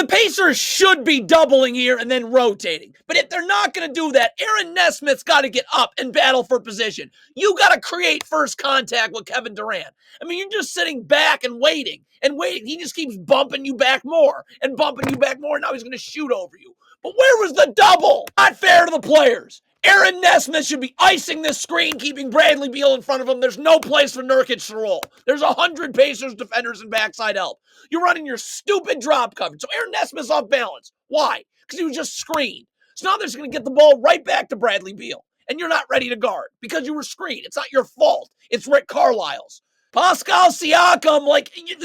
The Pacers should be doubling here and then rotating. But if they're not going to do that, Aaron Nesmith's got to get up and battle for position. You got to create first contact with Kevin Durant. I mean, you're just sitting back and waiting and waiting. He just keeps bumping you back more and bumping you back more. And now he's going to shoot over you. But where was the double? Not fair to the players. Aaron Nesmith should be icing this screen, keeping Bradley Beal in front of him. There's no place for Nurkic to roll. There's 100 Pacers defenders and backside help. You're running your stupid drop coverage. So Aaron Nesmith's off balance. Why? Because he was just screened. So now they're just going to get the ball right back to Bradley Beal. And you're not ready to guard because you were screened. It's not your fault. It's Rick Carlisle's. Pascal Siakam,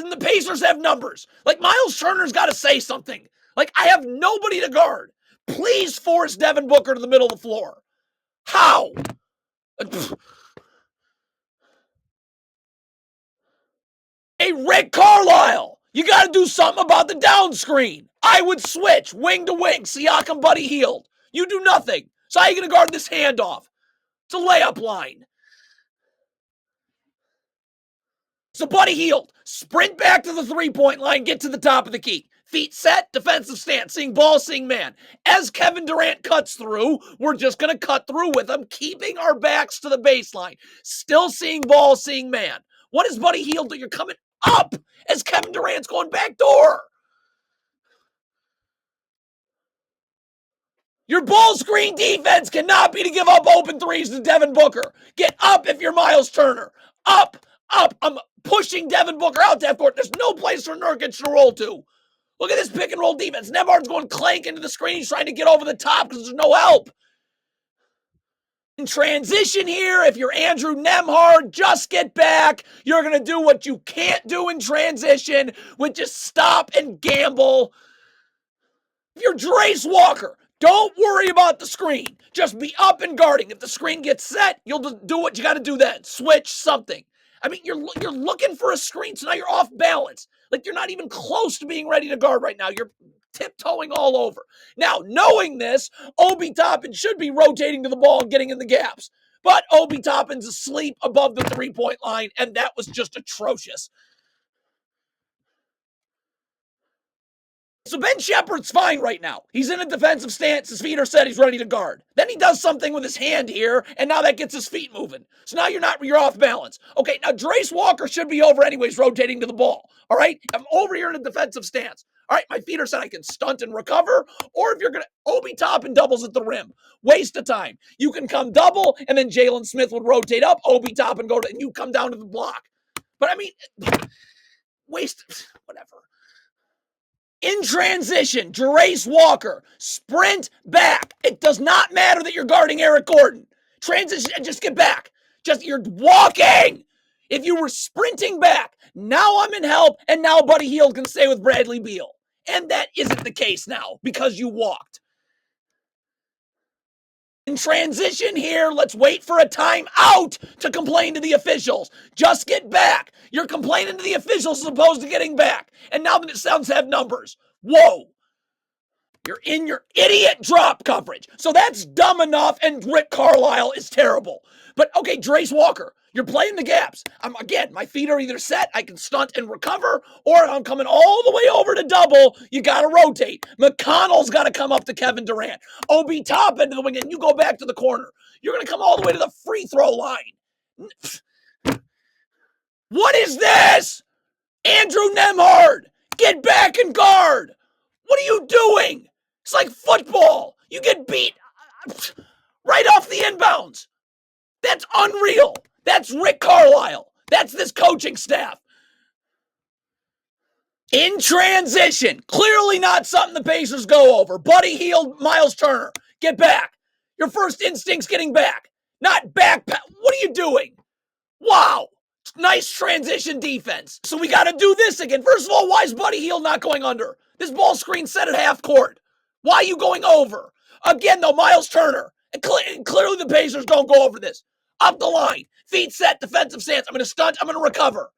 the Pacers have numbers. Miles Turner's got to say something. I have nobody to guard. Please force Devin Booker to the middle of the floor. How? Hey, Rick Carlisle, you got to do something about the down screen. I would switch wing to wing, Siakam, Buddy Hield. You do nothing. So how are you going to guard this handoff? It's a layup line. So Buddy Hield, sprint back to the three-point line, get to the top of the key. Feet set, defensive stance, seeing ball, seeing man. As Kevin Durant cuts through, we're just going to cut through with him, keeping our backs to the baseline. Still seeing ball, seeing man. What is Buddy Hield do? You're coming up as Kevin Durant's going back door. Your ball screen defense cannot be to give up open threes to Devin Booker. Get up if you're Miles Turner. Up. I'm pushing Devin Booker out to half court. There's no place for Nurkic to roll to. Look at this pick and roll defense. Nembhard's going clank into the screen. He's trying to get over the top because there's no help. In transition here, if you're Andrew Nembhard, just get back. You're going to do what you can't do in transition, which is stop and gamble. If you're Trace Walker, don't worry about the screen. Just be up and guarding. If the screen gets set, you'll just do what you got to do then. Switch something. I mean, you're looking for a screen, so now you're off balance. You're not even close to being ready to guard right now. You're tiptoeing all over. Now, knowing this, Obi Toppin should be rotating to the ball and getting in the gaps. But Obi Toppin's asleep above the three-point line, and that was just atrocious. So Ben Shepherd's fine right now. He's in a defensive stance. His feet are set. He's ready to guard. Then he does something with his hand here, and now that gets his feet moving. So now you're off balance. Okay, now Trace Walker should be over anyways, rotating to the ball. All right? I'm over here in a defensive stance. All right, my feet are set. I can stunt and recover. Or if you're going to, Obi Toppin doubles at the rim. Waste of time. You can come double, and then Jalen Smith would rotate up. Obi Toppin and you come down to the block. But I mean, whatever. In transition, Trace Walker, sprint back. It does not matter that you're guarding Eric Gordon. Transition, just get back. You're walking. If you were sprinting back, now I'm in help, and now Buddy Hield can stay with Bradley Beal. And that isn't the case now because you walked. In transition here, let's wait for a timeout to complain to the officials. Just get back. You're complaining to the officials as opposed to getting back. And now the Suns have numbers. Whoa. You're in your idiot drop coverage. So that's dumb enough, and Rick Carlisle is terrible. But okay, Trace Walker, you're playing the gaps. Again, my feet are either set, I can stunt and recover, or I'm coming all the way over to double. You got to rotate. McConnell's got to come up to Kevin Durant. Obi Toppin to the wing, and you go back to the corner. You're going to come all the way to the free throw line. What is this? Andrew Nembhard, get back and guard. What are you doing? It's like football. You get beat right off the inbounds. That's unreal. That's Rick Carlisle. That's this coaching staff. In transition, clearly not something the Pacers go over. Buddy Hield, Miles Turner, get back. Your first instinct's getting back, not back. What are you doing? Wow. Nice transition defense. So we got to do this again. First of all, why is Buddy Hield not going under? This ball screen set at half court. Why are you going over? Again, though, Miles Turner. And clearly the Pacers don't go over this. Up the line. Feet set, defensive stance. I'm going to stunt. I'm going to recover.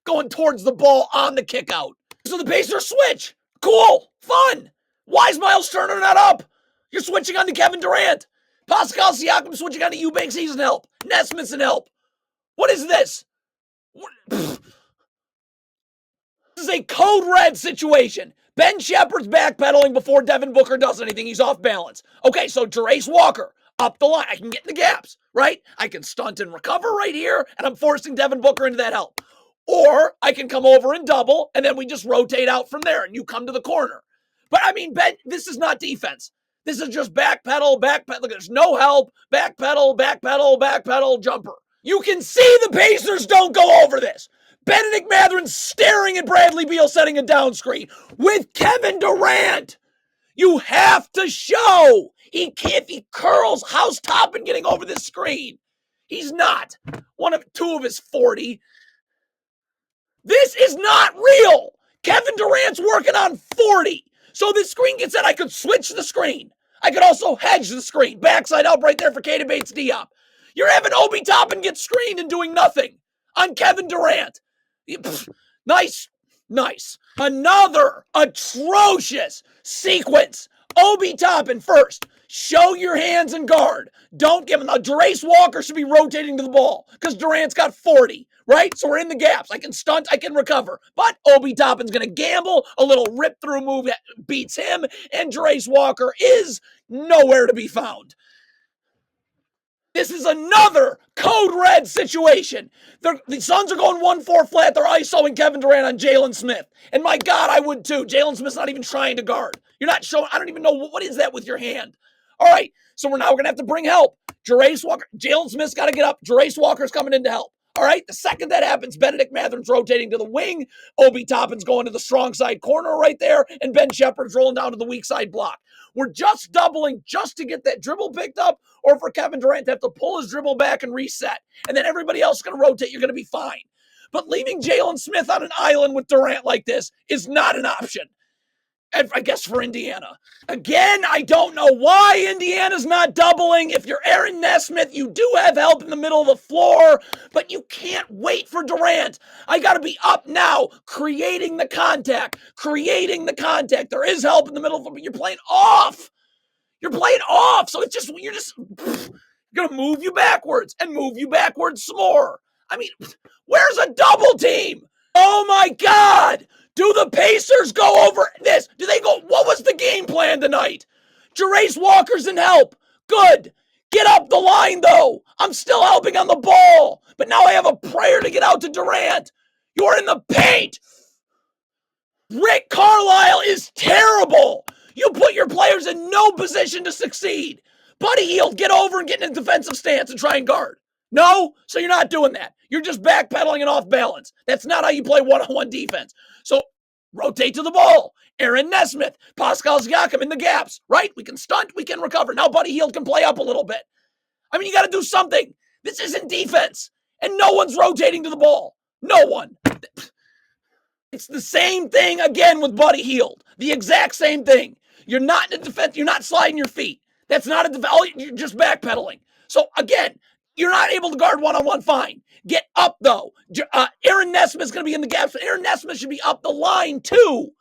Going towards the ball on the kick out. So the Pacers switch. Cool. Fun. Why is Miles Turner not up? You're switching on to Kevin Durant. Pascal Siakam switching on to Eubanks. He's in help. Nesmith's in help. What is this? This is a code red situation. Ben Shepard's backpedaling before Devin Booker does anything. He's off balance. Okay, so Jerace Walker up the line. I can get in the gaps, right? I can stunt and recover right here, and I'm forcing Devin Booker into that help. Or I can come over and double, and then we just rotate out from there, and you come to the corner. But I mean, Ben, this is not defense. This is just backpedal. Look, there's no help. Backpedal, jumper. You can see the Pacers don't go over this. Benedict Mathurin staring at Bradley Beal setting a down screen with Kevin Durant. You have to show if he curls, how's Toppin getting over this screen? He's not. Two of his 40. This is not real. Kevin Durant's working on 40. So this screen gets in. I could switch the screen. I could also hedge the screen. Backside up right there for Keita Bates-Diop. You're having Obi Toppin get screened and doing nothing on Kevin Durant. Nice. Another atrocious sequence. Obi Toppin first. Show your hands and guard. Don't give him. Jerace Walker should be rotating to the ball because Durant's got 40, right? So we're in the gaps. I can stunt, I can recover. But Obi Toppin's going to gamble. A little rip-through move beats him, and Jerace Walker is nowhere to be found. This is another code red situation. The Suns are going 1-4 flat. They're ISOing Kevin Durant on Jalen Smith. And my God, I would too. Jalen Smith's not even trying to guard. You're not showing. I don't even know what is that with your hand. All right, so we're going to have to bring help. Jerace Walker. Jalen Smith's got to get up. Jerace Walker's coming in to help. All right, the second that happens, Benedict Mathurin's rotating to the wing. Obi Toppin's going to the strong side corner right there. And Ben Shepard's rolling down to the weak side block. We're just doubling just to get that dribble picked up or for Kevin Durant to have to pull his dribble back and reset. And then everybody else is going to rotate. You're going to be fine. But leaving Jalen Smith on an island with Durant like this is not an option. And I guess for Indiana. Again, I don't know why Indiana's not doubling. If you're Aaron Nesmith, you do have help in the middle of the floor, but you can't wait for Durant. I got to be up now, creating the contact. There is help in the middle of it, but you're playing off. So it's just, you're going to move you backwards and move you backwards some more. I mean, where's a double team? Oh my God. Do the Pacers go over this? Do they go? What was the game plan tonight? Jerace Walker's in help. Good. Get up the line, though. I'm still helping on the ball. But now I have a prayer to get out to Durant. You're in the paint. Rick Carlisle is terrible. You put your players in no position to succeed. Buddy Hield, get over and get in a defensive stance and try and guard. No? So you're not doing that. You're just backpedaling and off balance. That's not how you play one-on-one defense. So rotate to the ball. Aaron Nesmith, Pascal Siakam in the gaps, right? We can stunt, we can recover. Now Buddy Hield can play up a little bit. I mean, you got to do something. This isn't defense. And no one's rotating to the ball. No one. It's the same thing again with Buddy Hield. The exact same thing. You're not in defense. You're not sliding your feet. That's not a defense. You're just backpedaling. So again, you're not able to guard one-on-one, fine. Get up, though. Aaron Nesmith's going to be in the gaps. Aaron Nesmith should be up the line, too.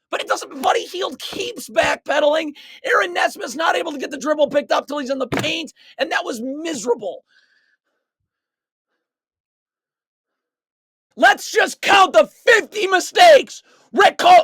But it doesn't. Buddy Hield keeps backpedaling. Aaron Nesmith's not able to get the dribble picked up till he's in the paint, and that was miserable. Let's just count the 50 mistakes.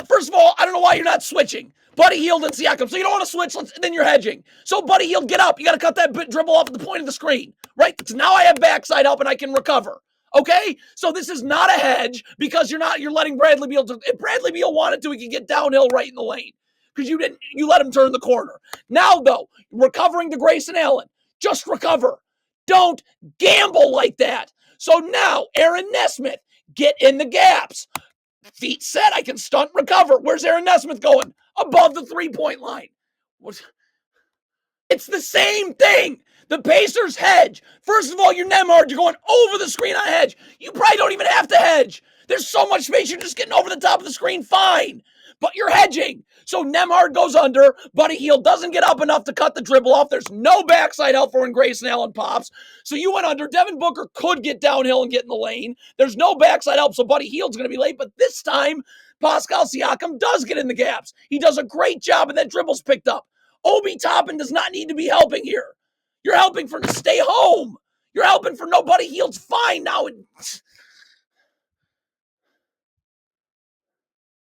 First of all, I don't know why you're not switching. Buddy Hield and Siakam. So you don't want to switch, then you're hedging. So Buddy Hield, get up. You got to cut that dribble off at the point of the screen, right? So now I have backside help and I can recover. Okay? So this is not a hedge because you're letting Bradley Beal. If Bradley Beal wanted to, he could get downhill right in the lane because you let him turn the corner. Now, though, recovering to Grayson Allen. Just recover. Don't gamble like that. So now, Aaron Nesmith, get in the gaps. Feet set, I can stunt, recover. Where's Aaron Nesmith going? Above the three-point line. It's the same thing. The Pacers hedge. First of all, you're Nemhard. You're going over the screen on hedge. You probably don't even have to hedge. There's so much space. You're just getting over the top of the screen. Fine. But you're hedging. So Nemhard goes under. Buddy Hield doesn't get up enough to cut the dribble off. There's no backside help for when Grayson Allen pops. So you went under. Devin Booker could get downhill and get in the lane. There's no backside help, so Buddy Hield's going to be late. But this time, Pascal Siakam does get in the gaps. He does a great job, and that dribble's picked up. Obi Toppin does not need to be helping here. You're helping for to stay home. You're helping for nobody. Hield's fine now.